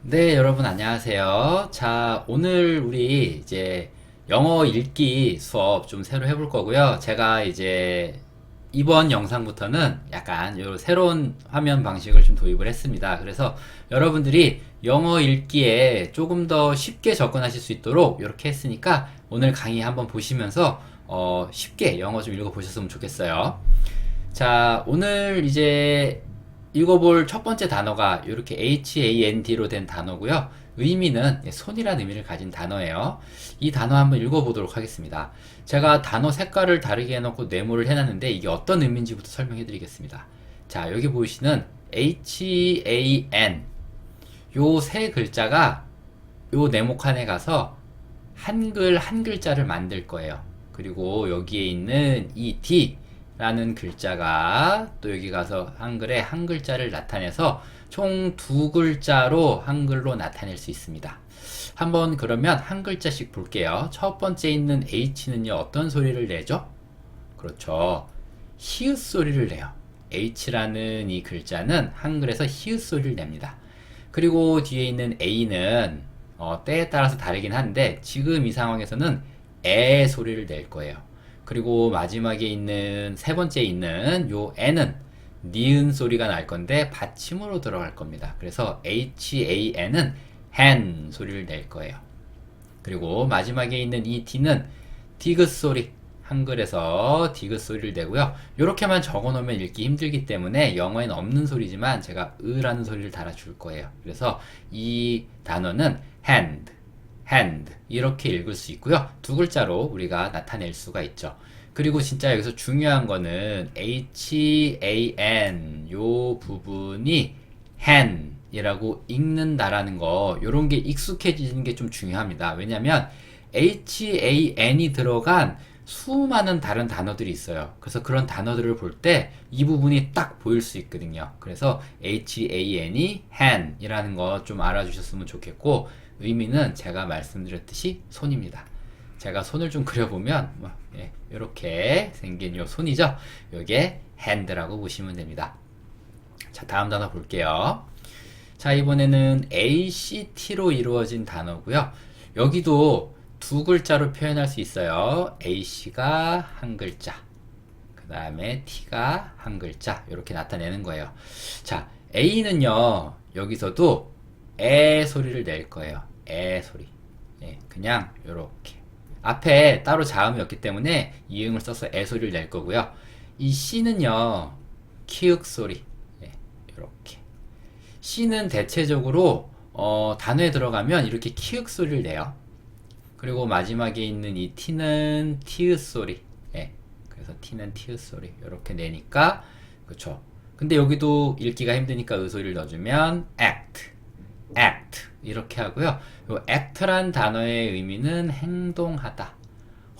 네, 여러분 안녕하세요. 자, 오늘 우리 이제 영어 읽기 수업 좀 새로 해볼 거고요. 제가 이제 이번 영상부터는 약간 요 새로운 화면 방식을 좀 도입을 했습니다. 그래서 여러분들이 영어 읽기에 조금 더 쉽게 접근하실 수 있도록 이렇게 했으니까 오늘 강의 한번 보시면서 쉽게 영어 좀 읽어보셨으면 좋겠어요. 자, 오늘 이제 읽어볼 첫 번째 단어가 이렇게 HAND로 된 단어고요. 의미는 손이라는 의미를 가진 단어예요. 이 단어 한번 읽어보도록 하겠습니다. 제가 단어 색깔을 다르게 해놓고 네모를 해놨는데 이게 어떤 의미인지부터 설명해 드리겠습니다. 자, 여기 보이시는 HAN 요 세 글자가 요 네모칸에 가서 한글 한 글자를 만들 거예요. 그리고 여기에 있는 이 D라는 글자가 또 여기 가서 한글에 한 글자를 나타내서 총 두 글자로 한글로 나타낼 수 있습니다. 한번 그러면 한 글자씩 볼게요. 첫 번째 있는 H는요, 어떤 소리를 내죠? 그렇죠. 히읗 소리를 내요. H라는 이 글자는 한글에서 히읗 소리를 냅니다. 그리고 뒤에 있는 A는 때에 따라서 다르긴 한데 지금 이 상황에서는 에 소리를 낼 거예요. 그리고 마지막에 있는 세 번째 있는 요 N은 니은 소리가 날 건데 받침으로 들어갈 겁니다. 그래서 HAN은 hen 소리를 낼 거예요. 그리고 마지막에 있는 이 D는 디귿 소리, 한글에서 디귿 소리를 내고요. 이렇게만 적어놓으면 읽기 힘들기 때문에 영어에는 없는 소리지만 제가 으라는 소리를 달아줄 거예요. 그래서 이 단어는 hand, hand 이렇게 읽을 수 있고요. 두 글자로 우리가 나타낼 수가 있죠. 그리고 진짜 여기서 중요한 거는 HAN 요 부분이 hen 이라고 읽는다라는 거, 요런 게 익숙해지는 게 좀 중요합니다. 왜냐면 HAN이 들어간 수많은 다른 단어들이 있어요. 그래서 그런 단어들을 볼 때 이 부분이 딱 보일 수 있거든요. 그래서 HAN이 hen 이라는 거 좀 알아주셨으면 좋겠고, 의미는 제가 말씀드렸듯이 손입니다. 제가 손을 좀 그려보면 이렇게 생긴 요 손이죠. 요게 hand라고 보시면 됩니다. 자, 다음 단어 볼게요. 자, 이번에는 ACT로 이루어진 단어고요. 여기도 두 글자로 표현할 수 있어요. AC가 한 글자, 그 다음에 T가 한 글자, 이렇게 나타내는 거예요. 자, A는요, 여기서도 에 소리를 낼 거예요. 에 소리. 그냥 요렇게. 앞에 따로 자음이 없기 때문에 이음을 써서 에 소리를 낼 거고요. 이 C는요, 키읔 소리. 이렇게. C는 대체적으로 단어에 들어가면 이렇게 키읔 소리를 내요. 그리고 마지막에 있는 이 T는 티읕 소리. 그래서 T는 티읕 소리 이렇게 내니까 그쵸. 근데 여기도 읽기가 힘드니까 의 소리를 넣어주면 act, act 이렇게 하고요. 요 act란 단어의 의미는 행동하다.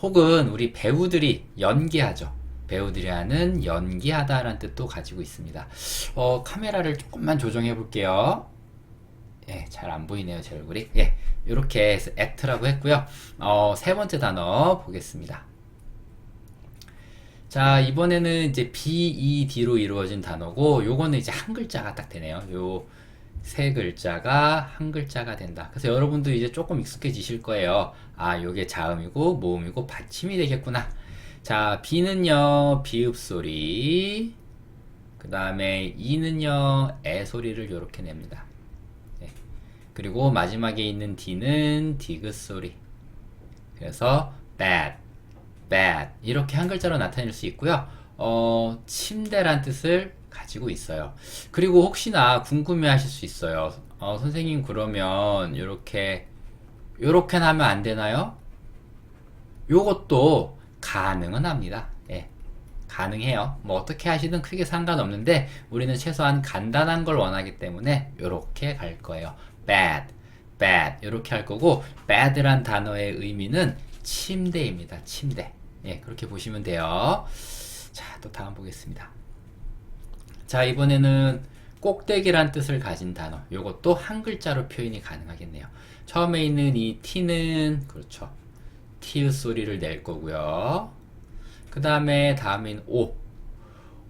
혹은 우리 배우들이 연기하죠. 배우들이 하는 연기하다라는 뜻도 가지고 있습니다. 카메라를 조금만 조정해 볼게요. 잘 안 보이네요, 제 얼굴이. 이렇게 해서 act라고 했고요. 세 번째 단어 보겠습니다. 자, 이번에는 이제 BED로 이루어진 단어고, 요거는 이제 한 글자가 딱 되네요. 요 세 글자가 한 글자가 된다. 그래서 여러분도 이제 조금 익숙해지실 거예요. 아, 요게 자음이고 모음이고 받침이 되겠구나. 자, B는요, 비읍 소리. 그 다음에 E는요, 애 소리를 이렇게 냅니다. 그리고 마지막에 있는 D는 디귿 소리. 그래서 bad, bad 이렇게 한 글자로 나타낼 수 있고요. 침대란 뜻을 가지고 있어요. 그리고 혹시나 궁금해 하실 수 있어요. 선생님 그러면 요렇게 하면 안 되나요? 요것도 가능은 합니다. 가능해요. 뭐 어떻게 하시든 크게 상관없는데 우리는 최소한 간단한 걸 원하기 때문에 요렇게 갈 거예요. bad, bad 이렇게 할 거고, bad란 단어의 의미는 침대입니다. 침대. 그렇게 보시면 돼요. 자, 또 다음 보겠습니다. 자, 이번에는 꼭대기란 뜻을 가진 단어. 요것도 한 글자로 표현이 가능하겠네요. 처음에 있는 이 T는 그렇죠. 티읕 소리를 낼 거고요. 그 다음에 다음인 O.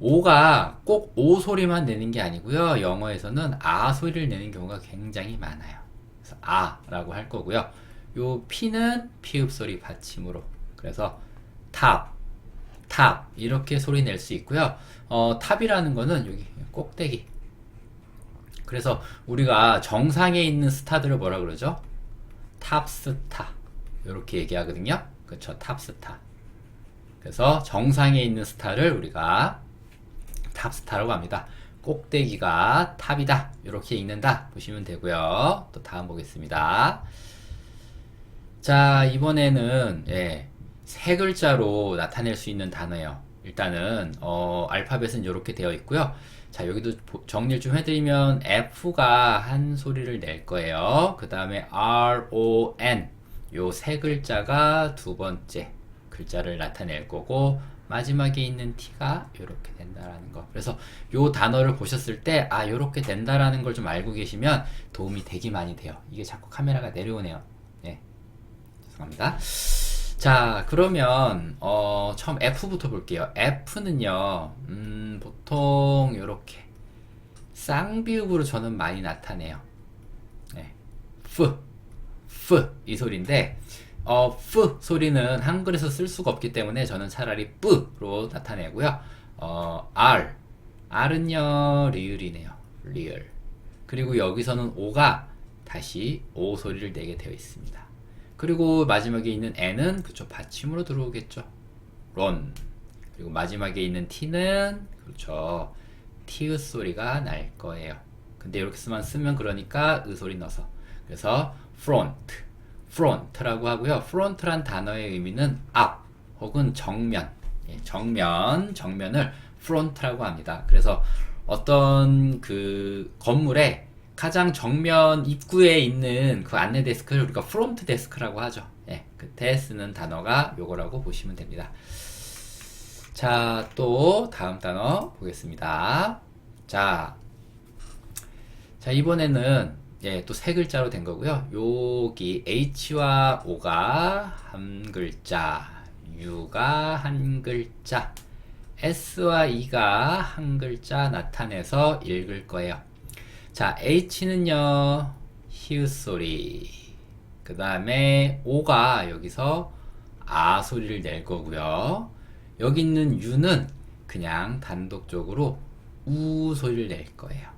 오가 꼭 오 소리만 내는 게 아니고요. 영어에서는 아 소리를 내는 경우가 굉장히 많아요. 그래서 아라고 할 거고요. 요 P는 피읍 소리 받침으로. 그래서 탑, 탑 이렇게 소리 낼 수 있고요. 탑이라는 거는 여기 꼭대기. 그래서 우리가 정상에 있는 스타들을 뭐라 그러죠? 탑스타. 이렇게 얘기하거든요. 그쵸? 탑스타. 그래서 정상에 있는 스타를 우리가 탑스타라고 합니다. 꼭대기가 탑이다. 이렇게 읽는다. 보시면 되고요. 또 다음 보겠습니다. 자, 이번에는 세 글자로 나타낼 수 있는 단어예요. 일단은 알파벳은 이렇게 되어 있고요. 자, 여기도 정리를 좀 해드리면 F가 한 소리를 낼 거예요. 그 다음에 RON 요 세 글자가 두 번째 글자를 나타낼 거고, 마지막에 있는 T가 이렇게 된다라는 거. 그래서 요 단어를 보셨을 때 이렇게 된다라는 걸 좀 알고 계시면 도움이 되게 많이 돼요. 이게 자꾸 카메라가 내려오네요. 죄송합니다. 자, 그러면 처음 F부터 볼게요. F는요, 보통 이렇게 쌍비읍으로 저는 많이 나타내요. 이 소리인데, F 소리는 한글에서 쓸 수가 없기 때문에 저는 차라리 B로 나타내고요. R은요, 리을이네요. 리을. 그리고 여기서는 O가 다시 O 소리를 내게 되어 있습니다. 그리고 마지막에 있는 N은 그쵸, 받침으로 들어오겠죠. 런. 그리고 마지막에 있는 T는 그렇죠, 티읕 소리가 날 거예요. 근데 이렇게만 쓰면 그러니까 으 소리 넣어서. 그래서 front라고 하고요. front란 단어의 의미는 앞 혹은 정면, 정면을 front라고 합니다. 그래서 어떤 그 건물에 가장 정면 입구에 있는 그 안내 데스크를 우리가 프론트 데스크라고 하죠. 그때 쓰는 단어가 요거라고 보시면 됩니다. 자, 또 다음 단어 보겠습니다. 자, 이번에는 또 세 글자로 된 거고요. 여기 H와 O가 한 글자, U가 한 글자, S와 E가 한 글자 나타내서 읽을 거예요. 자, H는요, 히읗 소리. 그 다음에 O가 여기서 아 소리를 낼 거고요. 여기 있는 U는 그냥 단독적으로 우 소리를 낼 거예요.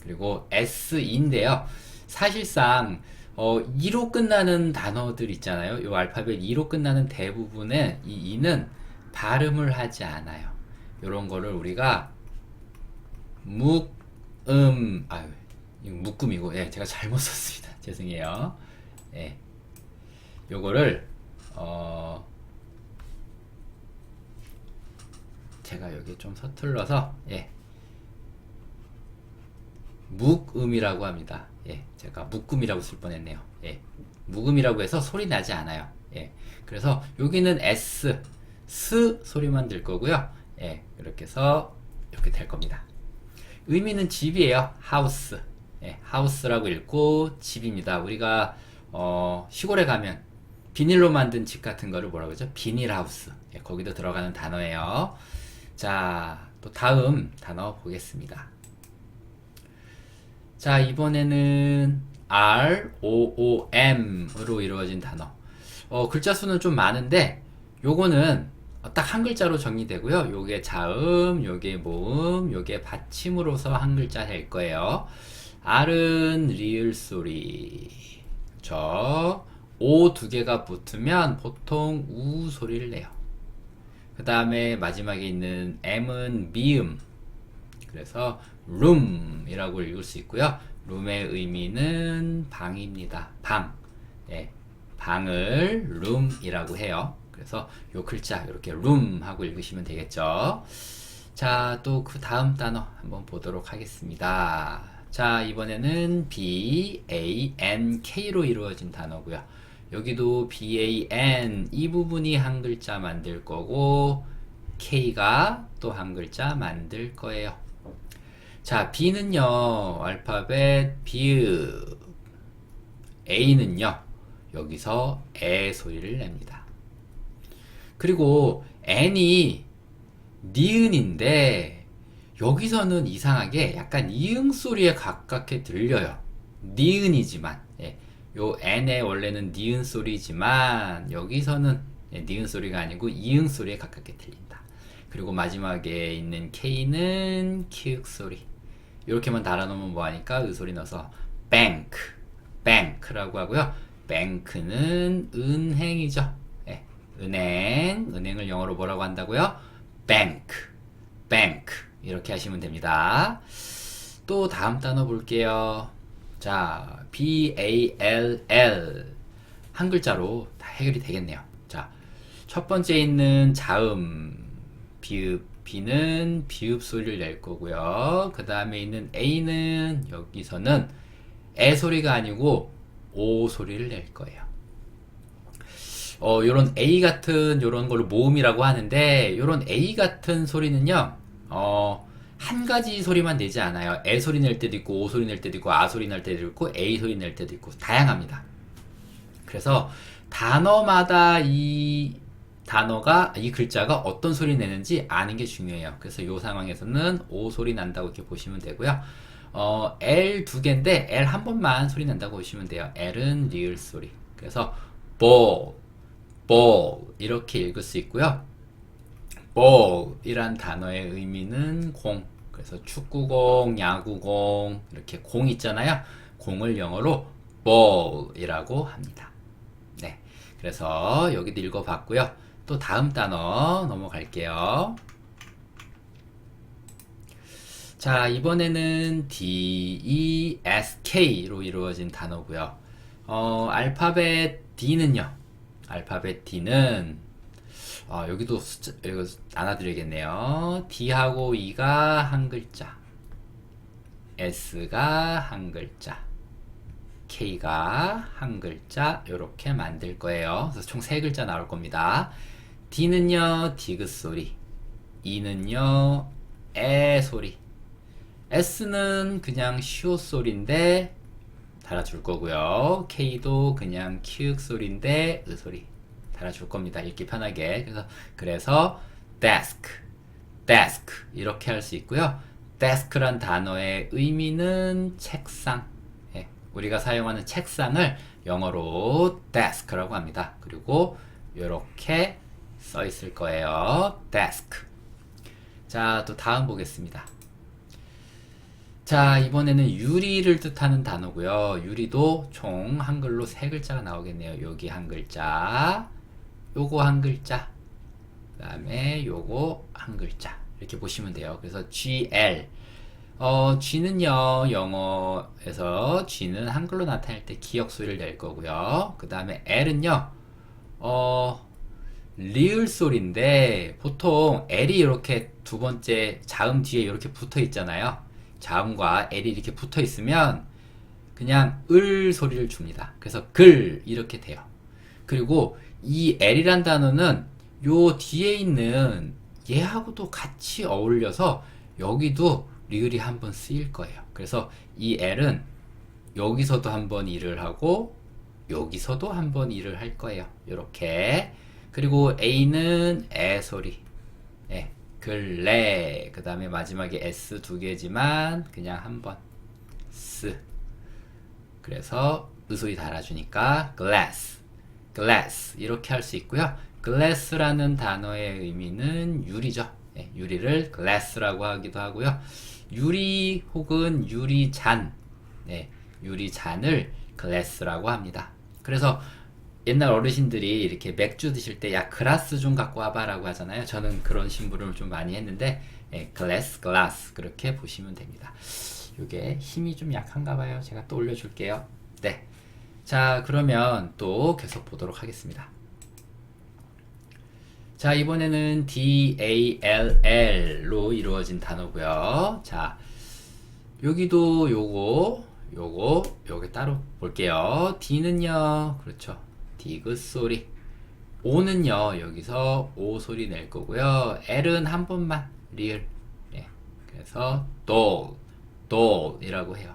그리고 S인데요. 사실상 2로 끝나는 단어들 있잖아요. 이 알파벳 2로 끝나는 대부분의 이 2는 발음을 하지 않아요. 이런 거를 우리가 이거 묶음이고, 제가 잘못 썼습니다. 죄송해요. 요거를, 제가 여기 좀 서툴러서, 묵음이라고 합니다. 제가 묶음이라고 쓸 뻔했네요. 묵음이라고 해서 소리 나지 않아요. 그래서 여기는 S, 스 소리만 들 거고요. 이렇게 해서 이렇게 될 겁니다. 의미는 집이에요. 하우스. 하우스라고 읽고 집입니다. 우리가 시골에 가면 비닐로 만든 집 같은 거를 뭐라고 하죠? 비닐하우스. 거기도 들어가는 단어예요. 자, 또 다음 단어 보겠습니다. 자, 이번에는 ROOM으로 이루어진 단어. 글자 수는 좀 많은데 요거는 딱 한 글자로 정리되고요. 요게 자음, 요게 모음, 요게 받침으로서 한 글자 될 거예요. R은 리을 소리. 그쵸? O 두 개가 붙으면 보통 우 소리를 내요. 그 다음에 마지막에 있는 M은 미음. 그래서 room이라고 읽을 수 있고요. room의 의미는 방입니다. 방. 방을 room이라고 해요. 그래서 요 글자 이렇게 room 하고 읽으시면 되겠죠. 자, 또 그 다음 단어 한번 보도록 하겠습니다. 자, 이번에는 BANK로 이루어진 단어고요. 여기도 BAN 이 부분이 한 글자 만들 거고 K가 또 한 글자 만들 거예요. 자, B는요, 알파벳 비읍. A는요, 여기서 에 소리를 냅니다. 그리고 N이 니은인데 여기서는 이상하게 약간 이응 소리에 가깝게 들려요. 니은이지만 요 n의 원래는 니은 소리지만 여기서는 니은 소리가 아니고 이응 소리에 가깝게 들린다. 그리고 마지막에 있는 k는 키읔 소리. 이렇게만 달아놓으면 뭐하니까 의소리 넣어서 bank, bank라고 하고요. bank는 은행이죠. 은행을 영어로 뭐라고 한다고요? bank, bank 이렇게 하시면 됩니다. 또 다음 단어 볼게요. 자, ball 한 글자로 다 해결이 되겠네요. 자, 첫 번째 있는 자음 비읍 B는 비읍 소리를 낼 거고요. 그 다음에 있는 A는 여기서는 에 소리가 아니고 오 소리를 낼 거예요. 요런 A 같은 요런 걸로 모음이라고 하는데 요런 A 같은 소리는요. 한 가지 소리만 내지 않아요. 에 소리 낼 때도 있고 오 소리 낼 때도 있고 아 소리 낼 때도 있고 A 소리 낼 때도 있고 다양합니다. 그래서 단어마다 이 글자가 어떤 소리 내는지 아는 게 중요해요. 그래서 이 상황에서는 오 소리 난다고 이렇게 보시면 되고요. L 두 개인데 L 한 번만 소리 난다고 보시면 돼요. L은 리을 소리. 그래서 ball, ball 이렇게 읽을 수 있고요. ball이란 단어의 의미는 공. 그래서 축구공, 야구공 이렇게 공 있잖아요. 공을 영어로 ball이라고 합니다. 네, 그래서 여기도 읽어봤고요. 또 다음 단어 넘어갈게요. 자, 이번에는 DESK로 이루어진 단어고요. 알파벳 D는요. 알파벳 D는 여기도 숫자 이거 나눠드리겠네요. D하고 E가 한 글자, S가 한 글자, K가 한 글자 이렇게 만들 거예요. 그래서 총 3글자 나올 겁니다. D는요 디귿 소리, E는요 에 소리, S는 그냥 시옷 소리인데 달아줄 거고요. K도 그냥 키읔 소리인데 으 소리 달아줄 겁니다. 읽기 편하게. 그래서 desk, desk 이렇게 할 수 있고요. desk란 단어의 의미는 책상. 우리가 사용하는 책상을 영어로 desk라고 합니다. 그리고 이렇게 써 있을 거예요. desk. 자, 또 다음 보겠습니다. 자, 이번에는 유리를 뜻하는 단어고요. 유리도 총 한글로 3글자가 나오겠네요. 여기 한 글자, 요거 한 글자, 그 다음에 요거 한 글자 이렇게 보시면 돼요. 그래서 GL G는요 영어에서 G는 한글로 나타낼 때 기역 소리를 낼 거고요. 그 다음에 L은요 리을 소리인데 보통 L이 이렇게 두 번째 자음 뒤에 이렇게 붙어 있잖아요. 자음과 L이 이렇게 붙어 있으면 그냥 을 소리를 줍니다. 그래서 글 이렇게 돼요. 그리고 이 L이란 단어는 요 뒤에 있는 얘하고도 같이 어울려서 여기도 리을이 한번 쓰일 거예요. 그래서 이 L은 여기서도 한번 일을 하고 여기서도 한번 일을 할 거예요. 이렇게. 그리고 A는 에 소리, 글래. 그 다음에 마지막에 S 두 개지만 그냥 한번 쓰. 그래서 의소리 달아주니까 glass, glass 이렇게 할 수 있고요. glass라는 단어의 의미는 유리죠. 유리를 glass라고 하기도 하고요. 유리 혹은 유리잔, 유리잔을 glass라고 합니다. 그래서 옛날 어르신들이 이렇게 맥주 드실 때 야 그라스 좀 갖고 와봐 라고 하잖아요. 저는 그런 심부름을 좀 많이 했는데 glass, glass 그렇게 보시면 됩니다. 이게 힘이 좀 약한가 봐요. 제가 또 올려줄게요. 네, 자 그러면 또 계속 보도록 하겠습니다. 자, 이번에는 DALL로 이루어진 단어고요. 자, 여기도 요거 따로 볼게요. D는요, 그렇죠. 디귿 소리. O는요, 여기서 오 소리 낼 거고요. L은 한 번만 리을. 그래서 doll이라고 해요.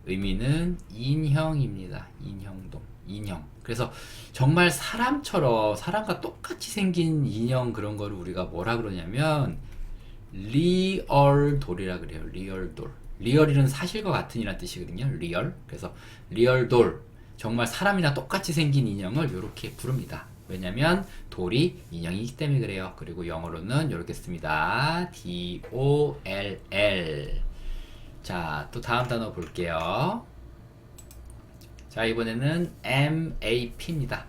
의미는 인형입니다. 인형동. 인형. 그래서 정말 사람처럼 사람과 똑같이 생긴 인형 그런 거를 우리가 뭐라 그러냐면 리얼 돌이라 그래요. 리얼 돌. 리얼이는 사실과 같은이란 뜻이거든요. 리얼. 그래서 리얼 돌. 정말 사람이나 똑같이 생긴 인형을 이렇게 부릅니다. 왜냐면 돌이 인형이기 때문에 그래요. 그리고 영어로는 이렇게 씁니다. DOLL. 자, 또 다음 단어 볼게요. 자, 이번에는 MAP입니다.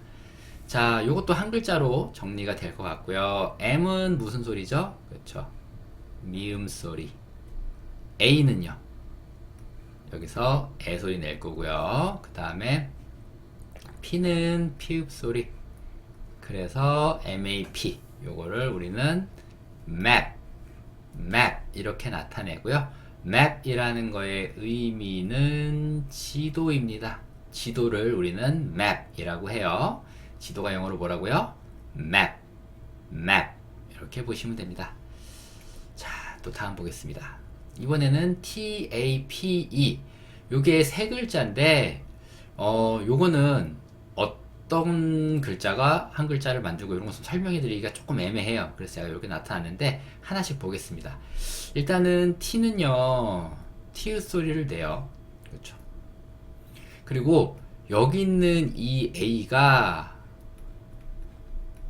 자, 요것도 한 글자로 정리가 될 것 같고요. M은 무슨 소리죠? 그렇죠. 미음 소리. A는요. 여기서 애 소리 낼 거고요. 그 다음에 P는 피읍 소리. 그래서 MAP. 요거를 우리는 map 이렇게 나타내고요. map이라는 거의 의미는 지도입니다. 지도를 우리는 map이라고 해요. 지도가 영어로 뭐라고요? map 이렇게 보시면 됩니다. 자, 또 다음 보겠습니다. 이번에는 TAPE. 요게 세 글자인데 요거는 어떤 글자가 한 글자를 만들고 이런 것을 설명해 드리기가 조금 애매해요. 그래서 제가 이렇게 나타났는데 하나씩 보겠습니다. 일단은 T는요, 티읕 소리를 내요. 그렇죠. 그리고 여기 있는 이 A가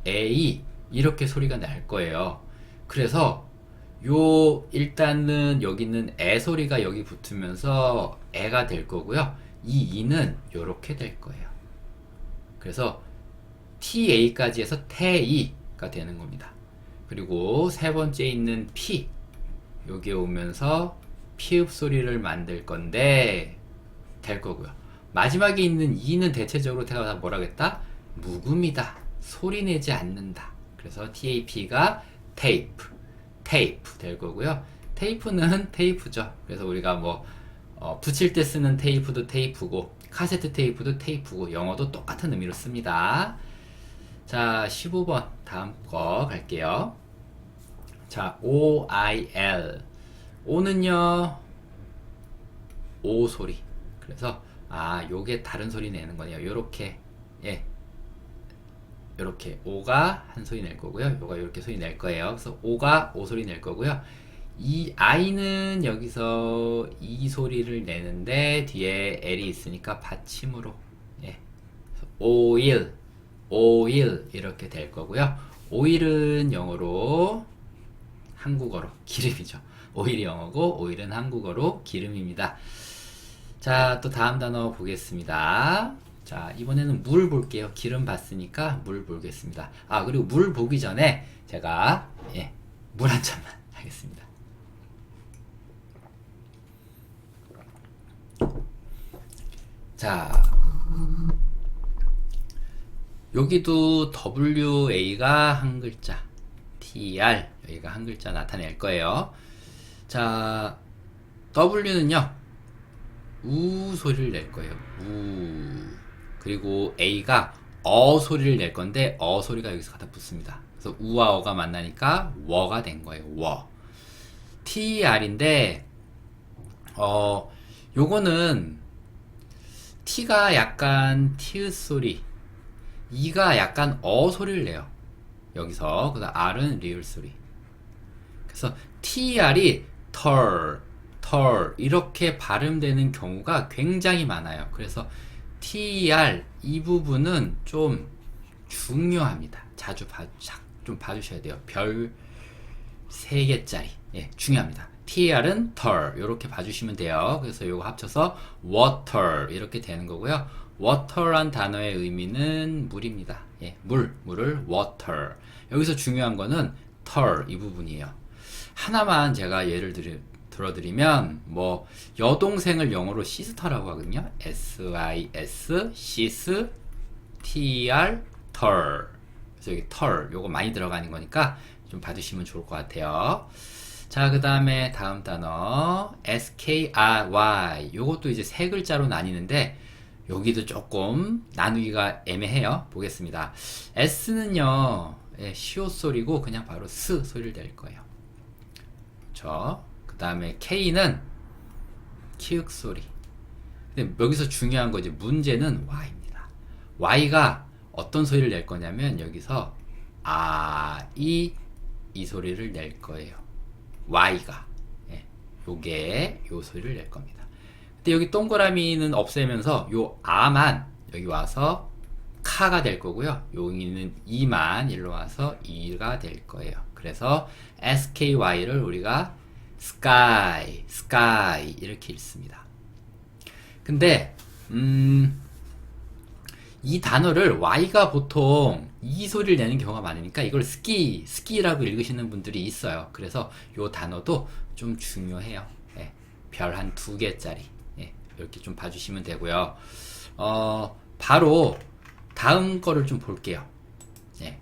A 이렇게 소리가 날 거예요. 그래서 요 일단은 여기 있는 애 소리가 여기 붙으면서 애가 될 거고요. 이 이는 요렇게 될 거예요. 그래서 TA까지 해서 태이가 되는 겁니다. 그리고 세 번째 있는 P 여기에 오면서 피읍 소리를 만들 건데 될 거고요. 마지막에 있는 E는 대체적으로 제가 다 뭐라겠다? 묵음이다. 소리 내지 않는다. 그래서 TAP가 테이프 될 거고요. 테이프는 테이프죠. 그래서 우리가 뭐 붙일 때 쓰는 테이프도 테이프고 카세트 테이프도 테이프고 영어도 똑같은 의미로 씁니다. 자, 15번 다음 거 갈게요. 자, OIL. O는요, O 소리. 그래서 요게 다른 소리 내는 거네요. 요렇게, 예, 요렇게 O가 한 소리 낼 거고요. 요가 요렇게 소리 낼 거예요. 그래서 O가 O 소리 낼 거고요. 이 I는 여기서 이 소리를 내는데 뒤에 L이 있으니까 받침으로, 예, 오일 이렇게 될 거고요. 오일은 영어로 한국어로 기름이죠. 오일이 영어고 오일은 한국어로 기름입니다. 자, 또 다음 단어 보겠습니다. 자, 이번에는 물 볼게요. 기름 봤으니까 물 보겠습니다. 그리고 물 보기 전에 제가 물 한 잔만 하겠습니다. 자, 여기도 WA가 한 글자, TR 여기가 한 글자 나타낼 거예요. 자, W는요, 우 소리를 낼 거예요. 우. 그리고 A가 소리를 낼 건데 소리가 여기서 갖다 붙습니다. 그래서 우와 어가 만나니까 워가 된 거예요. 워. TR인데 요거는 T가 약간 티읕 소리, E가 약간 소리를 내요. 여기서. 그다음 R은 리을 소리. 그래서 TR이 털 이렇게 발음되는 경우가 굉장히 많아요. 그래서 TR 이 부분은 좀 중요합니다. 자주 좀 봐주셔야 돼요. 별 3개짜리. 예, 중요합니다. TR은 털 이렇게 봐주시면 돼요. 그래서 이거 합쳐서 water 이렇게 되는 거고요. water란 단어의 의미는 물입니다. 예, 물을 water. 여기서 중요한 거는 털 이 부분이에요. 하나만 제가 예를 들어드리면 뭐 여동생을 영어로 시스터라고 하거든요. SIS 시스 TR 털. 그래서 여기 털 요거 많이 들어가는 거니까 좀 봐주시면 좋을 것 같아요. 자, 그 다음에 다음 단어 SKRY. 요것도 이제 세 글자로 나뉘는데 여기도 조금 나누기가 애매해요. 보겠습니다. S는요, 시옷 소리고 그냥 바로 스 소리를 낼 거예요. 그렇죠? 그 다음에 K는 키읔 소리. 근데 여기서 중요한 거 이제 문제는 Y입니다. Y가 어떤 소리를 낼 거냐면 여기서 이 소리를 낼 거예요. Y가. 예, 요게 요 소리를 낼 겁니다. 근데 여기 동그라미는 없애면서 요 아만 여기 와서 카가 될 거고요. 여기는 이만 일로 와서 이가 될 거예요. 그래서 SKY를 우리가 sky 이렇게 읽습니다. 근데 이 단어를 Y가 보통 이 소리를 내는 경우가 많으니까 이걸 스키라고 읽으시는 분들이 있어요. 그래서 이 단어도 좀 중요해요. 예, 별 한 2개짜리. 예, 이렇게 좀 봐주시면 되고요. 바로 다음 거를 좀 볼게요. 예,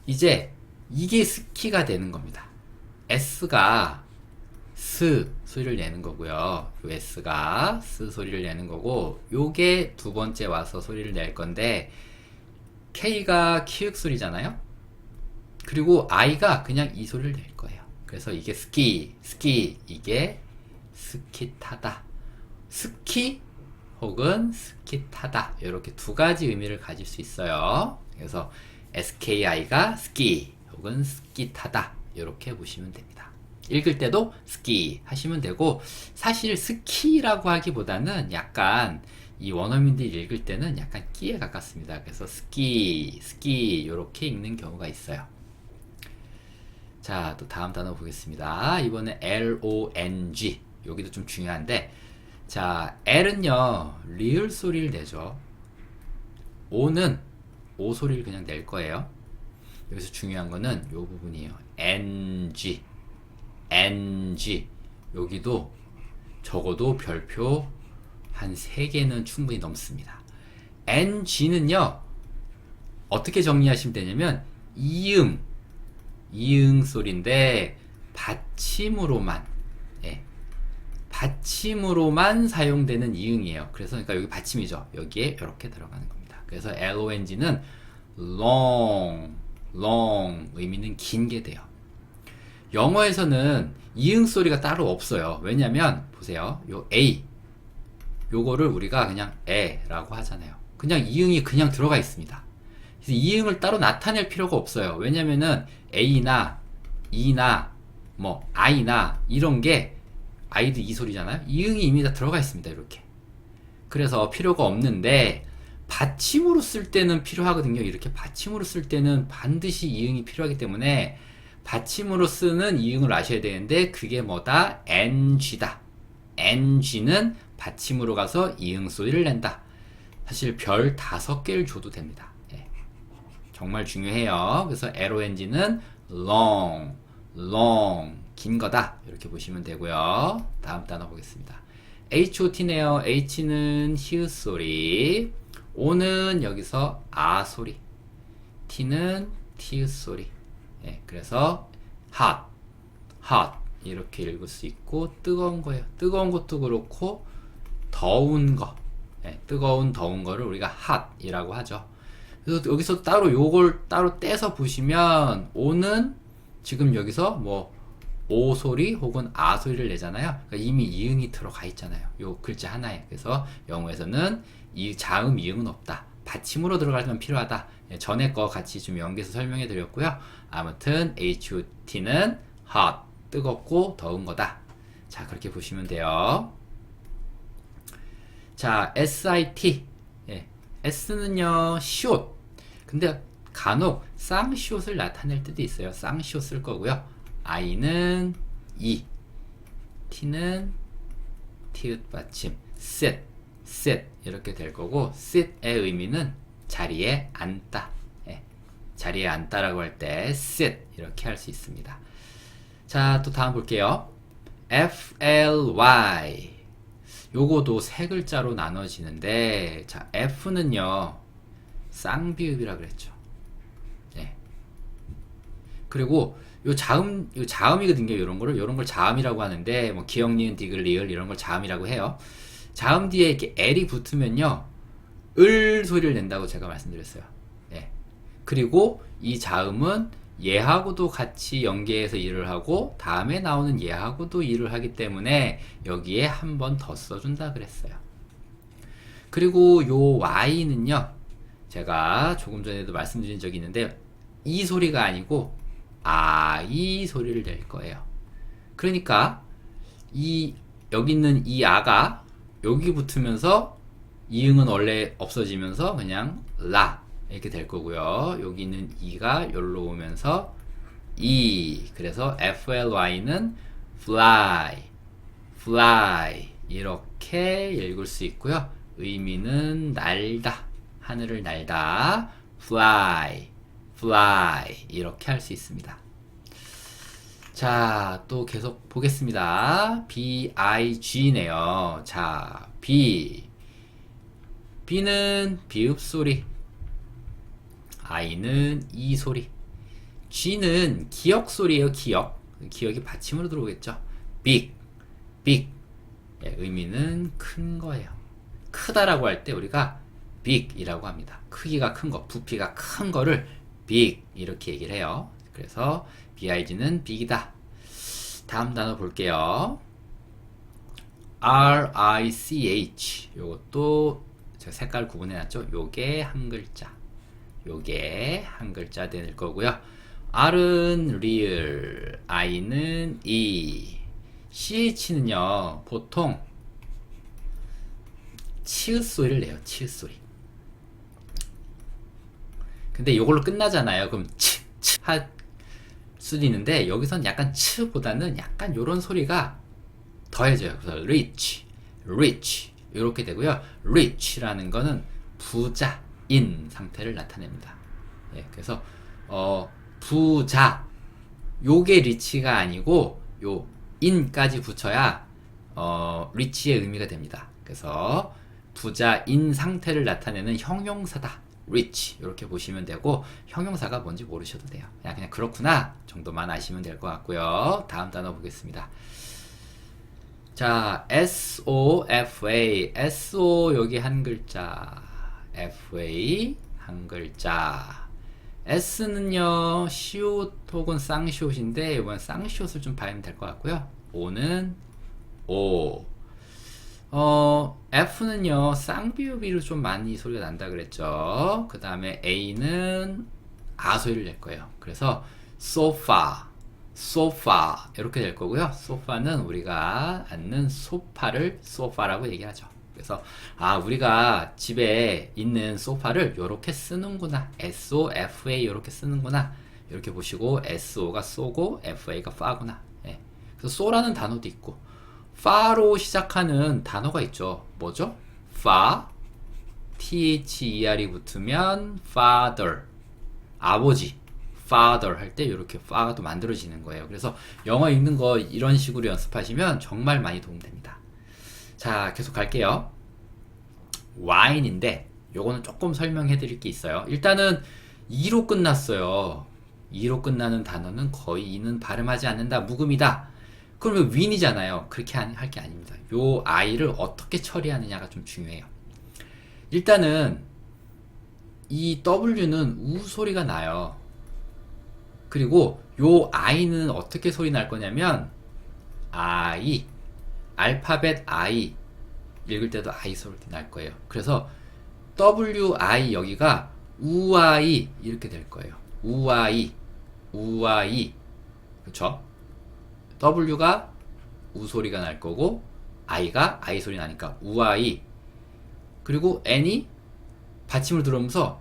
이제 이게 스키가 되는 겁니다. S가 스 소리를 내는 거고요. 요 S가 스 소리를 내는 거고, 요게 두 번째 와서 소리를 낼 건데, K가 키읔 소리잖아요. 그리고 I가 그냥 이 소리를 낼 거예요. 그래서 이게 스키, 이게 스키 타다, 스키 혹은 스키 타다, 이렇게 두 가지 의미를 가질 수 있어요. 그래서 SKI가 스키 혹은 스키 타다, 이렇게 보시면 됩니다. 읽을 때도 스키 하시면 되고, 사실 스키라고 하기보다는 약간 이 원어민들이 읽을 때는 약간 끼에 가깝습니다. 그래서 스키 이렇게 읽는 경우가 있어요. 자, 또 다음 단어 보겠습니다. 이번에 LONG, 여기도 좀 중요한데, 자, L은요 리을 소리를 내죠. O는 O 소리를 그냥 낼 거예요. 여기서 중요한 거는 이 부분이에요. NG, 여기도 적어도 별표 한 3개는 충분히 넘습니다. NG는요 어떻게 정리하시면 되냐면 이응 소리인데 받침으로만, 예, 받침으로만 사용되는 이응이에요. 그래서 그러니까 여기 받침이죠. 여기에 이렇게 들어가는 겁니다. 그래서 LONG는 long 의미는 긴 게 돼요. 영어에서는 이응 소리가 따로 없어요. 왜냐면 보세요. 요 A 요거를 우리가 그냥 에라고 하잖아요. 그냥 이응이 그냥 들어가 있습니다. 그래서 이응을 따로 나타낼 필요가 없어요. 왜냐면은 A나 E나 뭐 I나 이런 게 I도 이 소리잖아요. 이응이 이미 다 들어가 있습니다. 이렇게. 그래서 필요가 없는데 받침으로 쓸 때는 필요하거든요. 이렇게 받침으로 쓸 때는 반드시 이응이 필요하기 때문에 받침으로 쓰는 이응을 아셔야 되는데, 그게 뭐다? NG다. NG는 받침으로 가서 이응 소리를 낸다. 사실 별 5개를 줘도 됩니다. 예. 정말 중요해요. 그래서 LONG는 long, 긴 거다. 이렇게 보시면 되고요. 다음 단어 보겠습니다. HOT네요. H는 히읗 소리, O는 여기서 아 소리, T는 티읗 소리. 예, 그래서 hot 이렇게 읽을 수 있고, 뜨거운 거예요. 뜨거운 것도 그렇고 더운 거, 예, 더운 거를 우리가 hot이라고 하죠. 그래서 여기서 따로 요걸 따로 떼서 보시면 O는 지금 여기서 뭐 오 소리 혹은 아 소리를 내잖아요. 그러니까 이미 이응이 들어가 있잖아요. 요 글자 하나에. 그래서 영어에서는 이 자음 이응은 없다. 받침으로 들어가면 필요하다. 예, 전에 거 같이 좀 연계해서 설명해 드렸고요. 아무튼 HOT는 hot, 뜨겁고 더운 거다. 자, 그렇게 보시면 돼요. 자, SIT. 예, S는요 시옷. 근데 간혹 쌍시옷을 나타낼 때도 있어요. 쌍시옷 쓸 거고요. I는 이, T는 티읕 받침, sit 이렇게 될 거고, sit의 의미는 자리에 앉다. 예, 자리에 앉다라고 할 때 sit 이렇게 할 수 있습니다. 자, 또 다음 볼게요. FLY. 요거도 세 글자로 나눠지는데, 자, F는요 쌍비읍이라 그랬죠. 예. 그리고 요 자음이거든요. 요런 걸 자음이라고 하는데, 뭐 기역, 니은, 디귿, 리을 이런 걸 자음이라고 해요. 자음 뒤에 이렇게 L이 붙으면요 을 소리를 낸다고 제가 말씀드렸어요. 예. 그리고 이 자음은 얘하고도 같이 연계해서 일을 하고 다음에 나오는 얘하고도 일을 하기 때문에 여기에 한 번 더 써준다 그랬어요. 그리고 요 Y는요 제가 조금 전에도 말씀드린 적이 있는데 이 소리가 아니고 이 소리를 낼 거예요. 그러니까 이 여기 있는 이 아가 여기 붙으면서 이응은 원래 없어지면서 그냥 라 이렇게 될 거고요. 여기 있는 이가 여기로 오면서 이, 그래서 FLY는 fly, fly 이렇게 읽을 수 있고요. 의미는 날다, 하늘을 날다, fly, fly 이렇게 할 수 있습니다. 자, 또 계속 보겠습니다. BIG네요. 자, B는 비읍 소리, I는 이 소리, G는 기역 소리예요. 기역이 받침으로 들어오겠죠. big. 예, 의미는 큰 거예요. 크다라고 할 때 우리가 big이라고 합니다. 크기가 큰 거, 부피가 큰 거를 big 이렇게 얘기를 해요. 그래서 big는 big이다. 다음 단어 볼게요. RICH. 요것도 제가 색깔 구분해 놨죠. 요게 한 글자. 될 거고요. R은 real, I는 e, CH는요 보통 치읓 소리를 내요. 치읓 소리. 근데 이걸로 끝나잖아요. 그럼 할 수도 있는데 여기선 약간 츠보다는 약간 요런 소리가 더해져요. 그래서 rich 이렇게 되고요. rich라는 거는 부자인 상태를 나타냅니다. 예, 그래서 부자 요게 리치가 아니고 요 인까지 붙여야 리치의 의미가 됩니다. 그래서 부자인 상태를 나타내는 형용사다. rich 이렇게 보시면 되고 형용사가 뭔지 모르셔도 돼요. 그냥 그렇구나 정도만 아시면 될 것 같고요. 다음 단어 보겠습니다. 자, SOFA. SO 여기 한 글자, FA 한 글자. S는요 시옷 혹은 쌍시옷인데 이번 쌍시옷을 좀 봐야 될 것 같고요. O는 O. F는요 쌍비읍으로 좀 많이 소리가 난다 그랬죠. 그 다음에 A는 아 소리를 낼 거예요. 그래서 sofa 이렇게 될 거고요. sofa는 우리가 앉는 소파를 sofa라고 얘기하죠. 그래서 우리가 집에 있는 소파를 이렇게 쓰는구나. SOFA 이렇게 쓰는구나. 이렇게 보시고 SO가 쏘고 FA가 파구나. 예. 그래서 쏘라는 단어도 있고 파로 시작하는 단어가 있죠. 뭐죠? 파, THER이 붙으면 father, 아버지, father 할 때 이렇게 파가 또 만들어지는 거예요. 그래서 영어 읽는 거 이런 식으로 연습하시면 정말 많이 도움됩니다. 자, 계속 갈게요. wine인데 요거는 조금 설명해 드릴 게 있어요. 일단은 2로 끝났어요. 2로 끝나는 단어는 거의 이는 발음하지 않는다. 묵음이다. 그러면 win이잖아요. 그렇게 할 게 아닙니다. 요 I를 어떻게 처리하느냐가 좀 중요해요. 일단은 이 W는 우 소리가 나요. 그리고 요 I는 어떻게 소리 날 거냐면 I, 알파벳 I 읽을 때도 I 소리 날 거예요. 그래서 WI 여기가 우아이 이렇게 될 거예요. 우아이 그쵸? W가 우 소리가 날 거고 I가 I 소리 나니까 우아이. 그리고 N이 받침을 들어오면서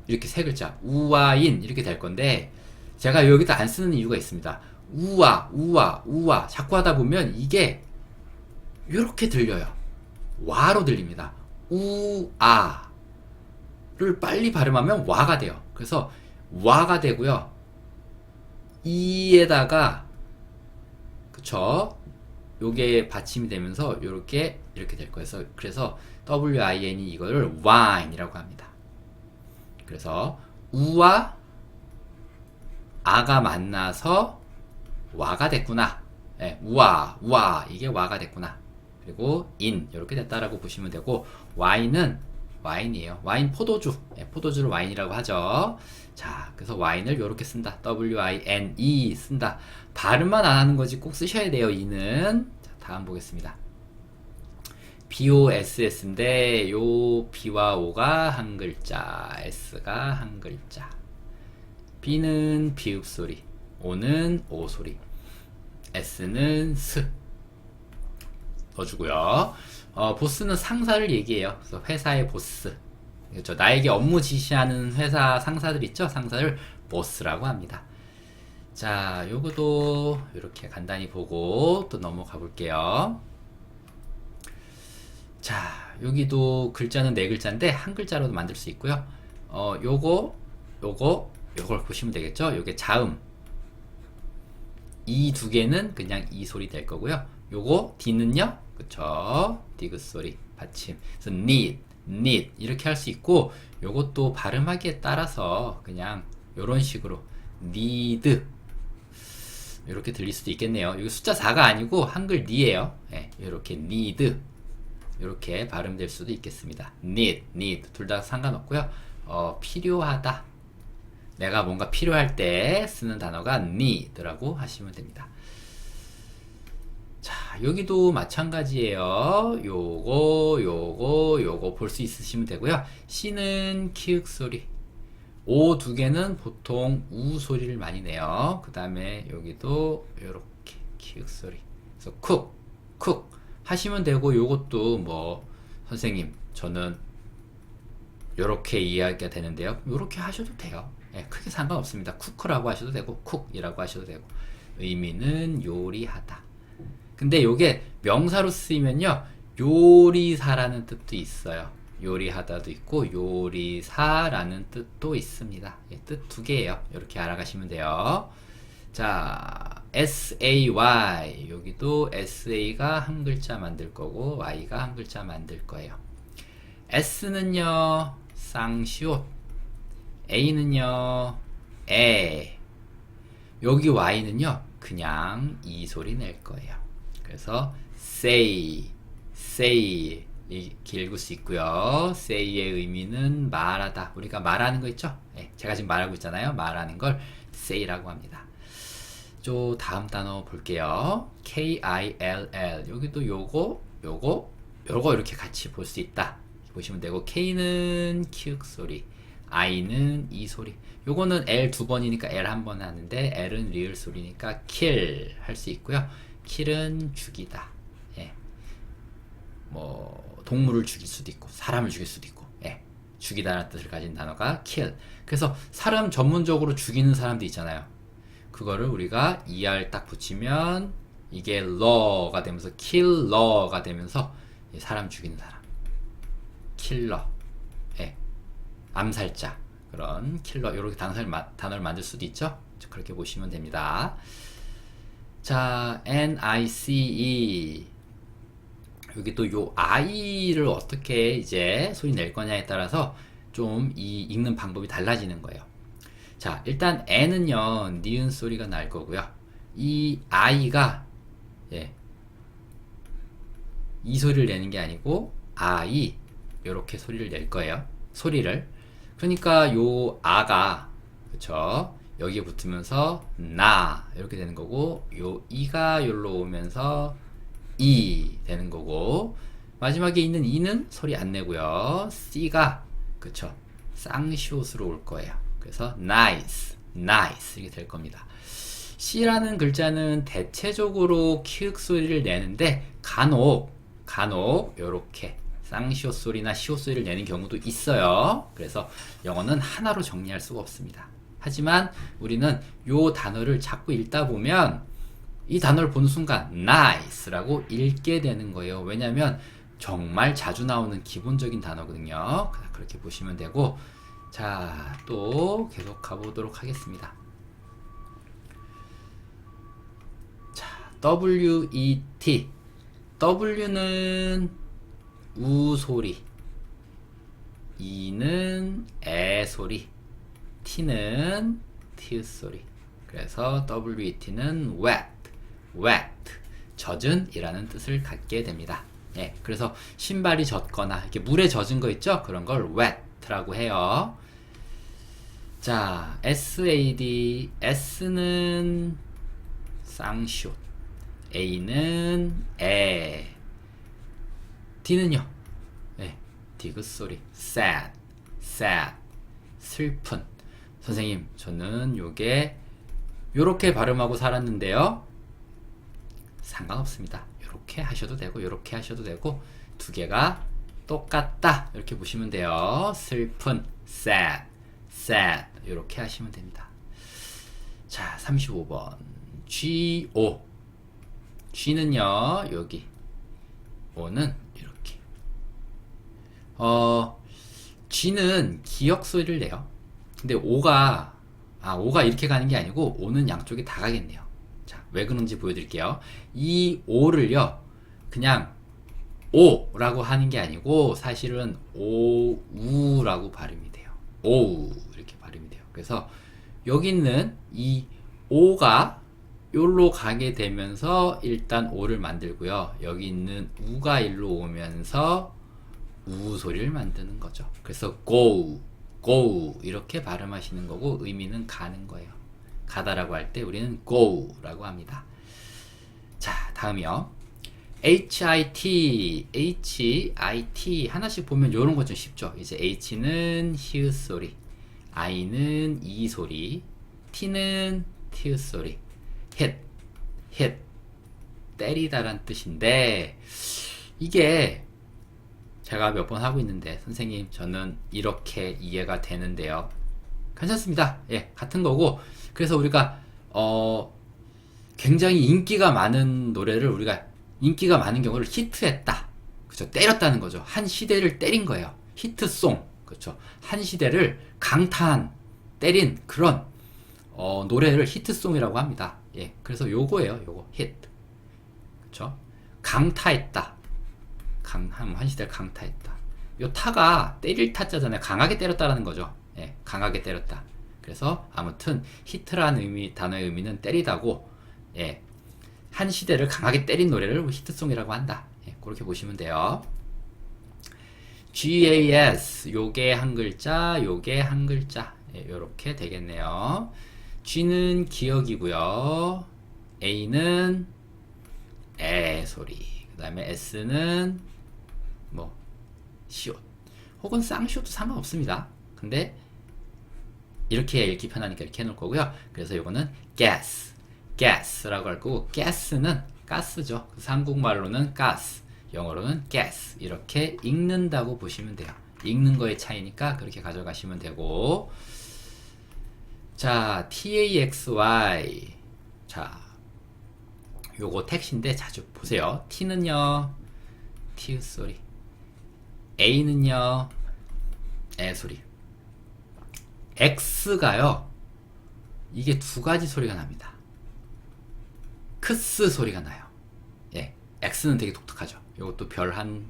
이렇게 세 글자 우아인 이렇게 될 건데 제가 여기다 안 쓰는 이유가 있습니다. 우아 자꾸 하다 보면 이게 이렇게 들려요. 와로 들립니다. 우아를 빨리 발음하면 와가 돼요. 그래서 와가 되고요. 이에다가 그쵸? 요게 받침이 되면서 이렇게 될 거예요. 그래서 WIN이 이거를 wine이라고 합니다. 그래서 우와 아가 만나서 와가 됐구나. 네, 우와 이게 와가 됐구나. 그리고 인 이렇게 됐다라고 보시면 되고 와인은 와인이에요. 와인 포도주. 네, 포도주를 와인이라고 하죠. 자, 그래서 와인을 이렇게 쓴다. WINE 쓴다. 발음만 안 하는 거지 꼭 쓰셔야 돼요. 이는. 자, 다음 보겠습니다. BOSS인데 요 B와 O가 한 글자, S가 한 글자. B는 비읍 소리, O는 오 소리, S는 스 넣어주고요. 보스는 상사를 얘기해요. 그래서 회사의 보스. 그렇죠. 나에게 업무 지시하는 회사 상사들 있죠? 상사를 보스라고 합니다. 자, 요거도 이렇게 간단히 보고 또 넘어가 볼게요. 자, 여기도 글자는 네 글자인데 한 글자로도 만들 수 있고요. 요걸 보시면 되겠죠? 요게 자음. 이 두 개는 그냥 이 소리 될 거고요. 요거 D는요, 그쵸? 디귿 소리 받침. 그래서 need 이렇게 할 수 있고, 요것도 발음하기에 따라서 그냥 요런 식으로 need 이렇게 들릴 수도 있겠네요. 이거 숫자 4가 아니고 한글 니에요. 네, 이렇게 need 이렇게 발음될 수도 있겠습니다. need 둘 다 상관없고요. 필요하다. 내가 뭔가 필요할 때 쓰는 단어가 need라고 하시면 됩니다. 자, 여기도 마찬가지예요. 요거 볼 수 있으시면 되고요. C는 키읔 소리. O 두 개는 보통 우 소리를 많이 내요. 그 다음에 여기도 요렇게 키읔 소리. 그래서 쿡 하시면 되고, 요것도 뭐 선생님 저는 요렇게 이해하기가 되는데요. 요렇게 하셔도 돼요. 예, 크게 상관없습니다. 쿠크라고 하셔도 되고 쿡이라고 하셔도 되고. 의미는 요리하다. 근데 요게 명사로 쓰이면요, 요리사라는 뜻도 있어요. 요리하다도 있고 요리사라는 뜻도 있습니다. 예, 뜻 두 개예요. 이렇게 알아가시면 돼요. 자, SAY. 여기도 SA가 한 글자 만들 거고 Y가 한 글자 만들 거예요. S는요, 쌍시옷. A는요, 에. 여기 Y는요, 그냥 이 소리 낼 거예요. 그래서 say 이렇게 읽을 수 있고요. say의 의미는 말하다. 우리가 말하는 거 있죠? 네, 제가 지금 말하고 있잖아요. 말하는 걸 say라고 합니다. 저 다음 단어 볼게요. KILL. 여기도 요거 이렇게 같이 볼 수 있다. 보시면 되고, K는 키읔 소리, I는 이 소리. 요거는 L 두 번이니까 L 한 번 하는데, L은 리을 소리니까 kill 할 수 있고요. kill은 죽이다. 예. 뭐 동물을 죽일 수도 있고 사람을 죽일 수도 있고, 예. 죽이다라는 뜻을 가진 단어가 kill. 그래서 사람 전문적으로 죽이는 사람도 있잖아요. 그거를 우리가 er 딱 붙이면 이게 law가 되면서 killer가 되면서 사람 죽이는 사람, 킬러, 예. 암살자, 그런 킬러, 이렇게 단어를 만들 수도 있죠. 그렇게 보시면 됩니다. 자, NICE. 여기 또 요 I를 어떻게 이제 소리 낼 거냐에 따라서 좀 이 읽는 방법이 달라지는 거예요. 자, 일단 N은요, 니은 소리가 날 거고요. 이 I가, 예, 이 소리를 내는 게 아니고, I, 요렇게 소리를 낼 거예요. 소리를. 그러니까 요 아가, 그쵸? 여기에 붙으면서 나 이렇게 되는 거고, 요 이가 여기로 오면서 이 되는 거고, 마지막에 있는 이는 소리 안 내고요. C가, 그쵸? 쌍시옷으로 올 거예요. 그래서 nice 이렇게 될 겁니다. C라는 글자는 대체적으로 키읔 소리를 내는데 간혹 요렇게 쌍시옷 소리나 시옷 소리를 내는 경우도 있어요. 그래서 영어는 하나로 정리할 수가 없습니다. 하지만 우리는 요 단어를 자꾸 읽다 보면 이 단어를 보는 순간 nice라고 읽게 되는 거예요. 왜냐면 정말 자주 나오는 기본적인 단어거든요. 그렇게 보시면 되고, 자, 또 계속 가보도록 하겠습니다. 자, WET. W는 우 소리, E는 에 소리, T는 티읕 소리. 그래서 WET는 wet, 젖은 이라는 뜻을 갖게 됩니다. 예, 그래서 신발이 젖거나 이렇게 물에 젖은 거 있죠? 그런 걸 wet라고 해요. 자, SAD. S는 쌍시옷, A는 에, D는요. 네, 디귿 소리. sad, sad. 슬픈. 선생님, 저는 요게 요렇게 발음하고 살았는데요. 상관없습니다. 요렇게 하셔도 되고 요렇게 하셔도 되고 두 개가 똑같다. 이렇게 보시면 돼요. 슬픈, sad, sad. 요렇게 하시면 됩니다. 자, 35번. G-O. G는요, 여기. O는 이렇게. G는 기역 소리를 내요. 근데 O가 이렇게 가는 게 아니고, O는 양쪽에 다 가겠네요. 자, 왜 그런지 보여드릴게요. 이 O를요, 그냥 O라고 하는 게 아니고, 사실은 오우라고 발음이 돼요. 오우. 이렇게 발음이 돼요. 그래서, 여기 있는 이 O가 요로 가게 되면서 일단 O를 만들고요. 여기 있는 우가 일로 오면서 우 소리를 만드는 거죠. 그래서 go, go 이렇게 발음하시는 거고 의미는 가는 거예요. 가다라고 할 때 우리는 go라고 합니다. 자, 다음이요. HIT, HIT 하나씩 보면 요런 거 좀 쉽죠. 이제 H는 히읗 소리, I는 이 소리, T는 티읗 소리. hit, 때리다란 뜻인데 이게 제가 몇 번 하고 있는데 선생님 저는 이렇게 이해가 되는데요. 괜찮습니다. 예, 같은 거고 그래서 우리가 굉장히 인기가 많은 노래를 우리가 인기가 많은 경우를 히트했다. 그렇죠? 때렸다는 거죠. 한 시대를 때린 거예요. 히트송. 그렇죠? 한 시대를 강타한 때린 그런 노래를 히트송이라고 합니다. 예, 그래서 요거예요. 요거 히트. 그렇죠? 강타했다. 한 시대를 강타했다. 요 타가 때릴 타자잖아요. 강하게 때렸다라는 거죠. 예, 강하게 때렸다. 그래서 아무튼 히트라는 단어의 의미는 때리다고. 예, 한 시대를 강하게 때린 노래를 히트송이라고 한다. 예, 그렇게 보시면 돼요. GAS 요게 한 글자, 요게 한 글자. 예, 요렇게 되겠네요. G는 기억이고요. A는 에 소리. 그 다음에 S는 뭐 시옷 혹은 쌍시옷도 상관없습니다. 근데 이렇게 읽기 편하니까 이렇게 해놓을 거고요. 그래서 이거는 gas, gas라고 할 거고 gas는 가스죠. 한국말로는 가스, 영어로는 gas 이렇게 읽는다고 보시면 돼요. 읽는 거의 차이니까 그렇게 가져가시면 되고 자, TAXY. 자, 요거 택시인데 자주 보세요. T는요, 티읕 소리. A는요, 에 소리. X가요, 이게 두 가지 소리가 납니다. 크스 소리가 나요. 예, X는 되게 독특하죠. 요것도 별 한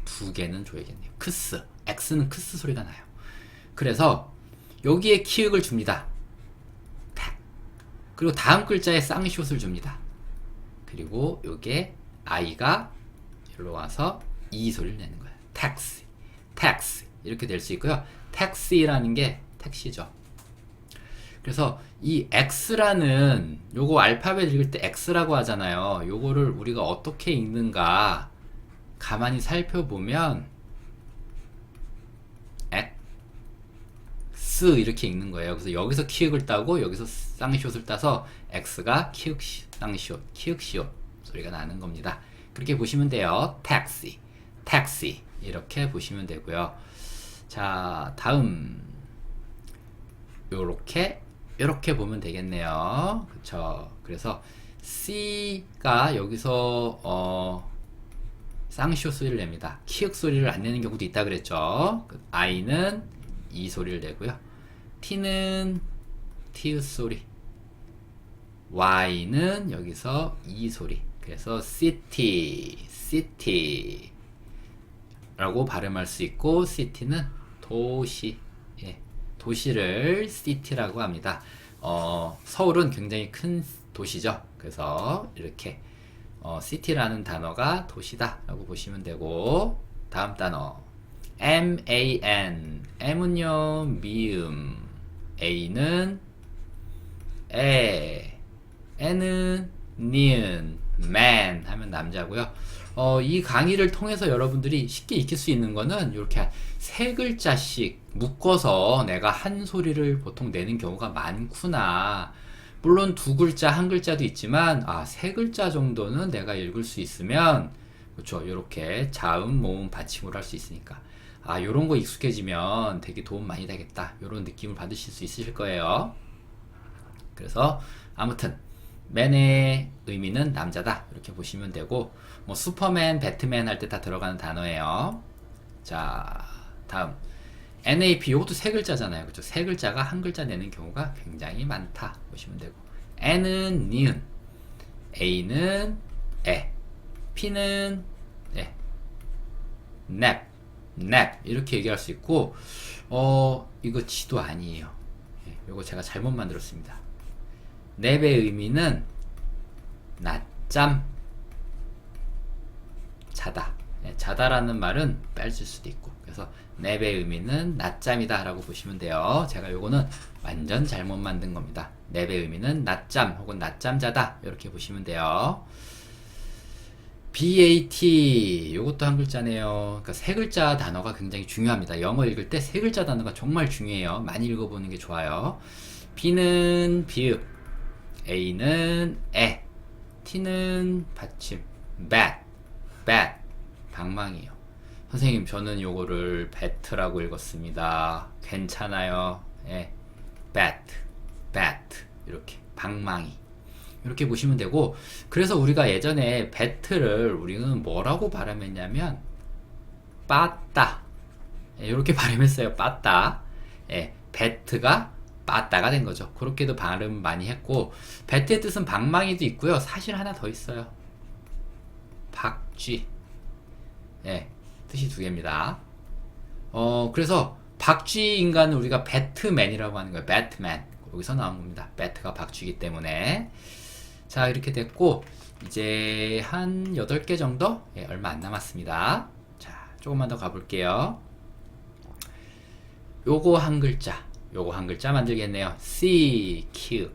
두 개는 줘야겠네요. 크스. X는 크스 소리가 나요. 그래서 여기에 키읔을 줍니다. 탁. 그리고 다음 글자에 쌍시옷을 줍니다. 그리고 요게 I가 여기로 와서 이 소리를 내는 거예요. 택시, 택시 이렇게 될 수 있고요. 택시라는 게 택시죠. 그래서 이 X라는 요거 알파벳 읽을 때 X라고 하잖아요. 요거를 우리가 어떻게 읽는가 가만히 살펴보면 X 이렇게 읽는 거예요. 그래서 여기서 키읔을 따고 여기서 쌍시옷을 따서 X가 키읔 쌍시옷, 키읔 시옷 소리가 나는 겁니다. 그렇게 보시면 돼요. taxi, taxi 이렇게 보시면 되고요. 자, 다음 요렇게 보면 되겠네요. 그쵸? 그래서 C가 여기서 쌍시옷 소리를 냅니다. 키읔 소리를 안 내는 경우도 있다 그랬죠. I는 이 소리를 내고요. T는 티읕 소리. Y는 여기서 이 소리. 그래서 city, city 라고 발음할 수 있고 city는 도시. 예, 도시를 city라고 합니다. 서울은 굉장히 큰 도시죠. 그래서 이렇게 city라는 단어가 도시다 라고 보시면 되고 다음 단어 MAN. M은요 미음, A는 에, N은 니은, man 하면 남자고요. 이 강의를 통해서 여러분들이 쉽게 익힐 수 있는 거는 이렇게 세 글자씩 묶어서 내가 한 소리를 보통 내는 경우가 많구나. 물론 두 글자, 한 글자도 있지만, 세 글자 정도는 내가 읽을 수 있으면, 그렇죠. 이렇게 자음, 모음, 받침으로 할 수 있으니까. 요런 거 익숙해지면 되게 도움 많이 되겠다. 요런 느낌을 받으실 수 있으실 거예요. 그래서, 아무튼, 맨의 의미는 남자다. 이렇게 보시면 되고, 뭐, 슈퍼맨, 배트맨 할 때 다 들어가는 단어예요. 자, 다음. NAP, 요것도 세 글자잖아요. 그죠? 세 글자가 한 글자 내는 경우가 굉장히 많다. 보시면 되고. N은 니은, A는 에, P는 에, 냅, 냅. 이렇게 얘기할 수 있고, 이거 지도 아니에요. 요거 제가 잘못 만들었습니다. 냅의 의미는 낮잠, 자다. 자다라는 말은 뺄줄 수도 있고, 그래서 냅의 의미는 낮잠이다 라고 보시면 돼요. 제가 요거는 완전 잘못 만든 겁니다. 냅의 의미는 낮잠 혹은 낮잠 자다 이렇게 보시면 돼요. BAT 요것도 한 글자네요. 그러니까 세 글자 단어가 굉장히 중요합니다. 영어 읽을 때 세 글자 단어가 정말 중요해요. 많이 읽어보는 게 좋아요. B는 비읍, A는 에, T는 받침, bat, bat, 방망이요. 선생님 저는 요거를 배트라고 읽었습니다. 괜찮아요. 예, bat, bat 이렇게 방망이 이렇게 보시면 되고, 그래서 우리가 예전에 배트를 우리는 뭐라고 발음했냐면 빠따, 이렇게 발음했어요. 빠따. 배트가 빠따가 된 거죠. 그렇게도 발음 많이 했고, 배트의 뜻은 방망이도 있고요. 사실 하나 더 있어요. 박쥐. 뜻이 두 개입니다. 그래서 박쥐 인간은 우리가 배트맨이라고 하는 거예요. 배트맨. 여기서 나온 겁니다. 배트가 박쥐이기 때문에. 자, 이렇게 됐고, 이제 한 8개 정도? 얼마 안 남았습니다. 자, 조금만 더 가볼게요. 요거 한 글자 만들겠네요. C, Q.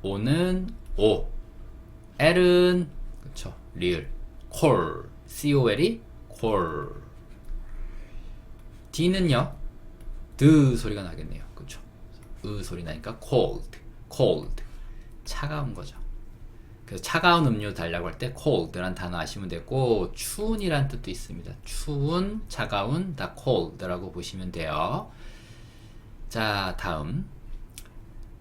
O는 O. L은, 그쵸, 리을. 콜. COL이 콜. D는요, 드 소리가 나겠네요. 그쵸? 으 소리 나니까 cold, cold. 차가운 거죠. 그래서 차가운 음료 달라고 할 때 cold라는 단어 아시면 되고, 추운이란 뜻도 있습니다. 추운, 차가운, 다 cold라고 보시면 돼요. 자, 다음.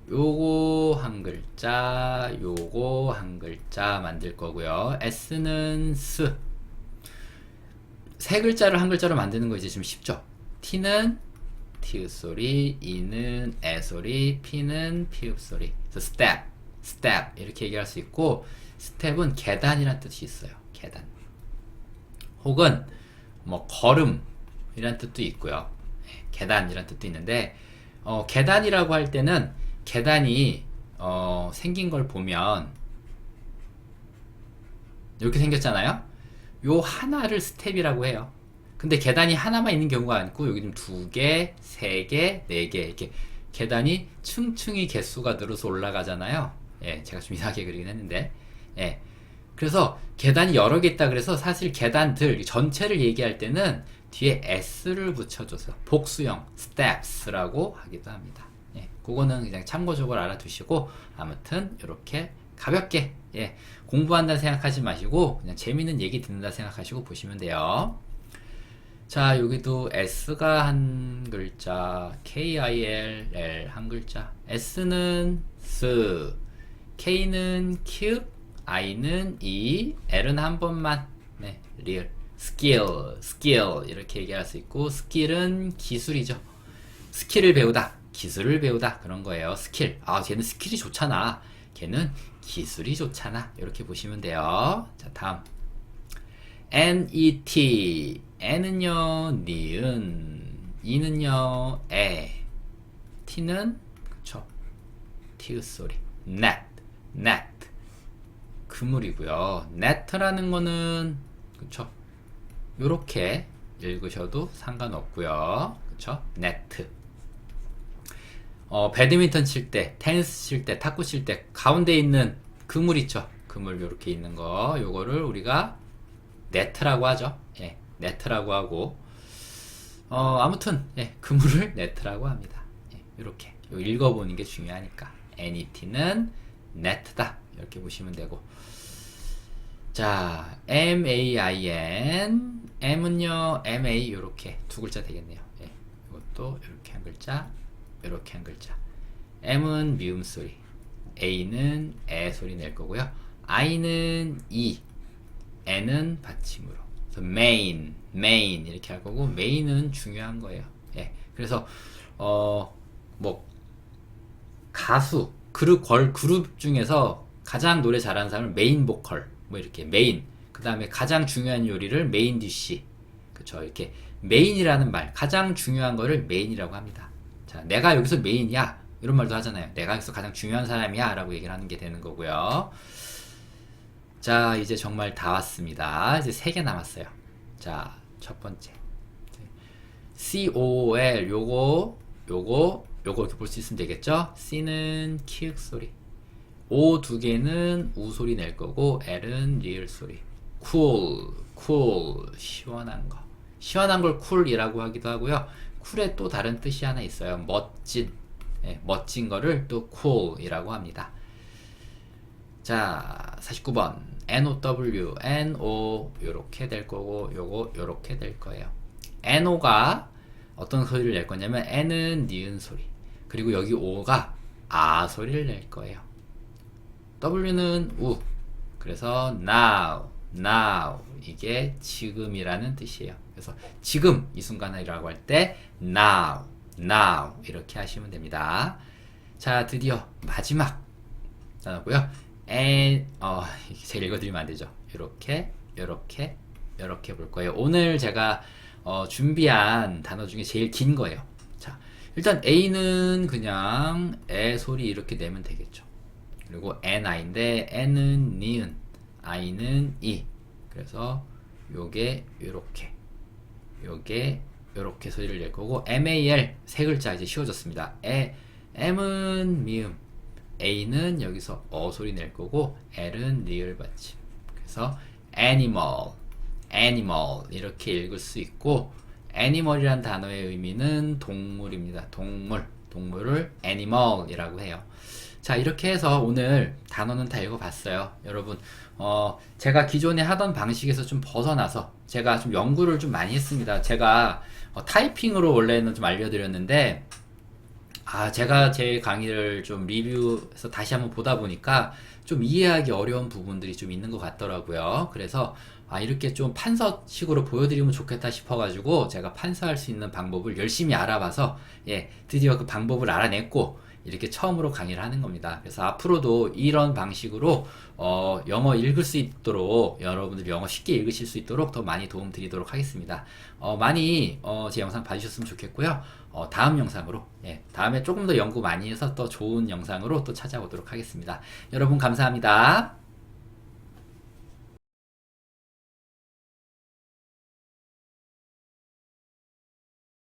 요거 한 글자, 요거 한 글자 만들 거고요. S는 스. 세 글자를 한 글자로 만드는 거 이제 좀 쉽죠? T는 티읕 소리, E는 에 소리, P는 피읕 소리. 그래서 step, step 이렇게 얘기할 수 있고, 스텝은 계단이란 뜻이 있어요. 계단. 혹은 뭐 걸음이란 뜻도 있고요. 계단이란 뜻도 있는데, 계단이라고 할 때는 계단이 생긴 걸 보면 이렇게 생겼잖아요. 요 하나를 스텝이라고 해요. 근데 계단이 하나만 있는 경우가 아니고 여기 좀 2개, 3개, 4개 이렇게 계단이 층층이 개수가 늘어서 올라가잖아요. 제가 좀 이상하게 그리긴 했는데, 그래서 계단이 여러 개 있다 그래서 사실 계단들 전체를 얘기할 때는 뒤에 s를 붙여줘서 복수형 steps라고 하기도 합니다. 그거는 그냥 참고적으로 알아두시고, 아무튼 이렇게 가볍게 공부한다 생각하지 마시고 그냥 재밌는 얘기 듣는다 생각하시고 보시면 돼요. 자, 여기도 S가 한 글자, KILL 한 글자. S는 스, K는 Q, I는 E, L은 한 번만, 리얼. 스킬 이렇게 얘기할 수 있고, 스킬은 기술이죠. 스킬을 배우다, 기술을 배우다 그런 거예요. 스킬. 쟤는 스킬이 좋잖아. 걔는 기술이 좋잖아. 이렇게 보시면 돼요. 자, 다음. NET. N은요, 니은. E는요, 에. T는, 그쵸. 티읕 소리. net. net. 그물이고요. net라는 거는, 그쵸. 요렇게 읽으셔도 상관없고요. 그쵸. net. 배드민턴 칠 때, 테니스 칠 때, 탁구 칠 때 가운데 있는 그물 있죠. 그물 요렇게 있는 거, 요거를 우리가 네트라고 하죠. 예, 네트라고 하고, 아무튼, 예, 그물을 네트라고 합니다. 예, 이렇게. 읽어보는 게 중요하니까. NET는 네트다. 이렇게 보시면 되고. 자, MAIN. M은요, MA, 요렇게 두 글자 되겠네요. 예, 이것도 이렇게 한 글자, 이렇게 한 글자. M은 미음 소리, A는 에 소리 낼 거고요. I는 E, N은 받침으로. 그래서 main 이렇게 할 거고, main은 중요한 거예요. 예, 그래서 뭐 가수 그룹 중에서 가장 노래 잘하는 사람을 메인 보컬, 뭐 이렇게 메인. 그 다음에 가장 중요한 요리를 메인 디쉬. 그쵸. 이렇게 메인이라는 말, 가장 중요한 거를 메인이라고 합니다. 자, 내가 여기서 메인이야. 이런 말도 하잖아요. 내가 여기서 가장 중요한 사람이야. 라고 얘기를 하는 게 되는 거고요. 자, 이제 정말 다 왔습니다. 이제 3개 남았어요. 자, 첫 번째. COL, 요거 이렇게 볼 수 있으면 되겠죠? C는 키읔 소리. O 두 개는 우 소리 낼 거고, L은 리을 소리. cool, 시원한 거. 시원한 걸 cool이라고 하기도 하고요. cool에 또 다른 뜻이 하나 있어요. 멋진. 예, 멋진 거를 또 cool이라고 합니다. 자, 49번. NOW, NO 요렇게 될 거고, 요거 요렇게 될 거예요. NO가 어떤 소리를 낼 거냐면 N은 니은 소리. 그리고 여기 O가 아 소리를 낼 거예요. W는 우. 그래서 now 이게 지금이라는 뜻이에요. 그래서 지금 이 순간이라고 할 때 now 이렇게 하시면 됩니다. 자, 드디어 마지막 단어고요. 제가 읽어드리면 안 되죠. 이렇게 볼 거예요. 오늘 제가 준비한 단어 중에 제일 긴 거예요. 자, 일단 A는 그냥 에 소리 이렇게 내면 되겠죠. 그리고 NI인데 N은 니은, I는 이. 그래서 요게 요렇게 소리를 낼 거고, MAL 세 글자 이제 쉬워졌습니다. M은 미음, A는 여기서 어 소리 낼 거고, L은 리을 받침. 그래서 animal 이렇게 읽을 수 있고, animal이란 단어의 의미는 동물입니다. 동물을 animal이라고 해요. 자, 이렇게 해서 오늘 단어는 다 읽어봤어요. 여러분, 제가 기존에 하던 방식에서 좀 벗어나서 제가 좀 연구를 좀 많이 했습니다. 제가 타이핑으로 원래는 좀 알려드렸는데, 제가 제 강의를 좀 리뷰해서 다시 한번 보다 보니까 좀 이해하기 어려운 부분들이 좀 있는 것 같더라고요. 그래서 이렇게 좀 판서식으로 보여드리면 좋겠다 싶어가지고 제가 판서할 수 있는 방법을 열심히 알아봐서, 예, 드디어 그 방법을 알아냈고 이렇게 처음으로 강의를 하는 겁니다. 그래서 앞으로도 이런 방식으로 영어 읽을 수 있도록, 여러분들 영어 쉽게 읽으실 수 있도록 더 많이 도움 드리도록 하겠습니다. 많이 제 영상 봐주셨으면 좋겠고요. 다음 영상으로, 다음에 조금 더 연구 많이 해서 더 좋은 영상으로 또 찾아오도록 하겠습니다. 여러분 감사합니다.